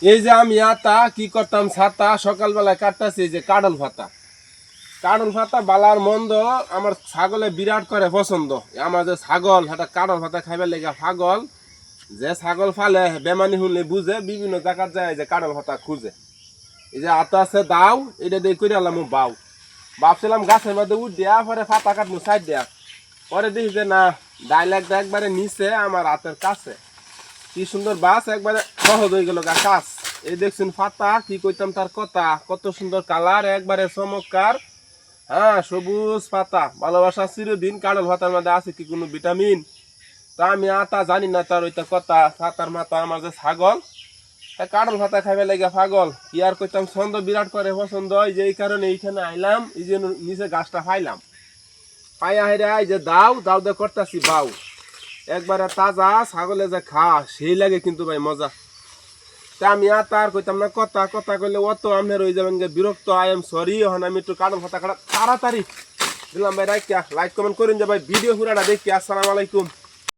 এই যে আমি আতা কি করতাম ছাতা সকালবেলায় কাটতাছি এই যে কাডল ভাতা বালার মন্দ আমার ছাগলে বিরাট করে পছন্দ। আমার যে ছাগল সেটা কাডল ভাতা খাইবার লেগে পাগল। যে ছাগল ফালে বেমানি শুনলে বুঝে বিভিন্ন জায়গার যায় যে কাডল ভাতা খুঁজে। এই যে আতা আছে দাও এটা দিয়ে করে আলাম বাউ ভাবছিলাম গাছের মধ্যে উঠ দেয়া পরে ফাতা কাটবো সাইড দেয়া পরে দেখি যে না ডাইলেক্ট একবারে নিচে আমার হাতের কাছে কি সুন্দর বাস একবারে সহজ হয়ে গেল কাজ। এই দেখছেন ফাতা কি কইতাম তার কথা কত সুন্দর কালার একবারে চমৎকার। হ্যাঁ সবুজ পাতা ভালোবাসা চিরদিন কাডল ভাতার মধ্যে আছে কি কোনো ভিটামিন তা আমি আতা জানি না তার ওইটা কথা ফাতার মাথা আমার যে ছাগল কাডল ভাতা খাইবে লাগে পাগল কি আর কইতাম ছন্দ বিরাট করে পছন্দ হয় যে এই কারণে এইখানে আইলাম এই যে নিচে গাছটা পাইলাম পাইয়া হেরে এই যে দাও দাও দে করতেছি বাউ একবারে তাজা ছাগলে যে খা সেই লাগে কিন্তু ভাই মজা। তা আমি আর তার কইতাম না কথা কথা কইলে অত আপনার হয়ে যাবেন বিরক্ত আই এম সরি এখন আমি একটু কাডল ভাতা খাটা তাড়াতাড়ি দিলাম ভাই রাইকা লাইক কমেন্ট করেন যে ভাই ভিডিও পুরাটা দেখি। আসসালামু আলাইকুম।